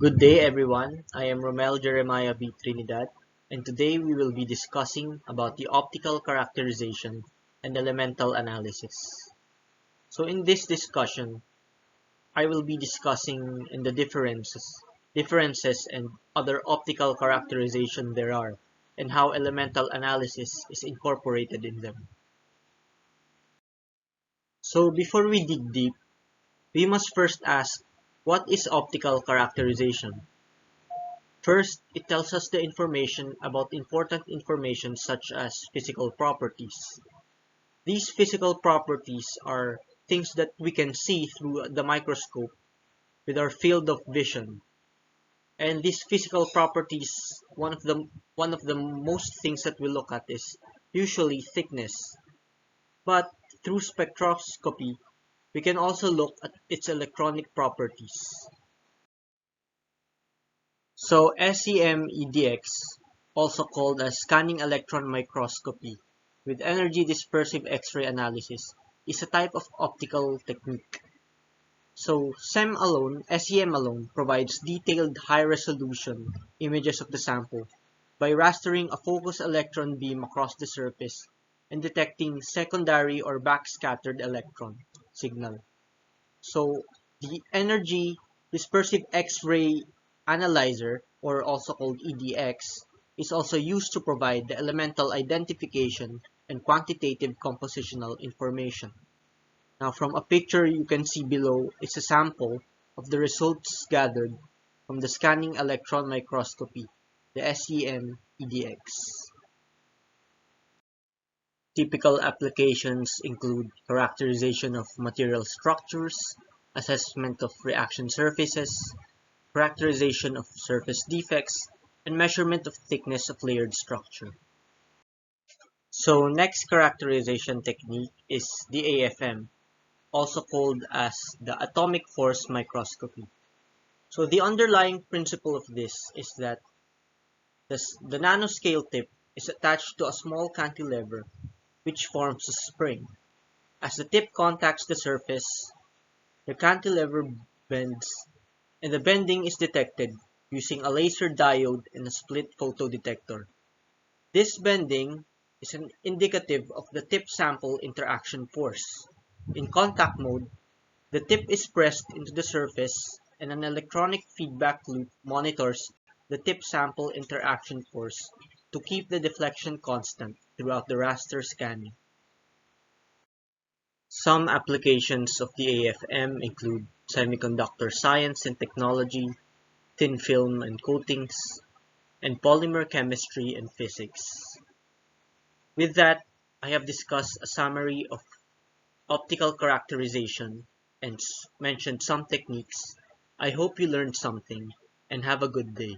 Good day everyone, I am Romel Jeremiah B. Trinidad, and today we will be discussing about the optical characterization and elemental analysis. So in this discussion, I will be discussing the differences and other optical characterization there are, and how elemental analysis is incorporated in them. So before we dig deep, we must first ask, what is optical characterization? First, it tells us the information about important information such as physical properties. These physical properties are things that we can see through the microscope with our field of vision. And these physical properties, one of the most things that we look at is usually thickness. But through spectroscopy, we can also look at its electronic properties. So SEM-EDX, also called as scanning electron microscopy with energy dispersive X-ray analysis, is a type of optical technique. So SEM alone provides detailed high-resolution images of the sample by rastering a focused electron beam across the surface and detecting secondary or backscattered electron signal. So the energy dispersive X-ray analyzer, or also called EDX, is also used to provide the elemental identification and quantitative compositional information. Now from a picture you can see below is a sample of the results gathered from the scanning electron microscopy, the SEM EDX. Typical applications include characterization of material structures, assessment of reaction surfaces, characterization of surface defects, and measurement of thickness of layered structure. So next characterization technique is the AFM, also called as the atomic force microscopy. So the underlying principle of this is that the nanoscale tip is attached to a small cantilever which forms a spring. As the tip contacts the surface, the cantilever bends, and the bending is detected using a laser diode and a split photodetector. This bending is an indicative of the tip sample interaction force. In contact mode, the tip is pressed into the surface and an electronic feedback loop monitors the tip sample interaction force to keep the deflection constant throughout the raster scanning. Some applications of the AFM include semiconductor science and technology, thin film and coatings, and polymer chemistry and physics. With that, I have discussed a summary of optical characterization and mentioned some techniques. I hope you learned something and have a good day.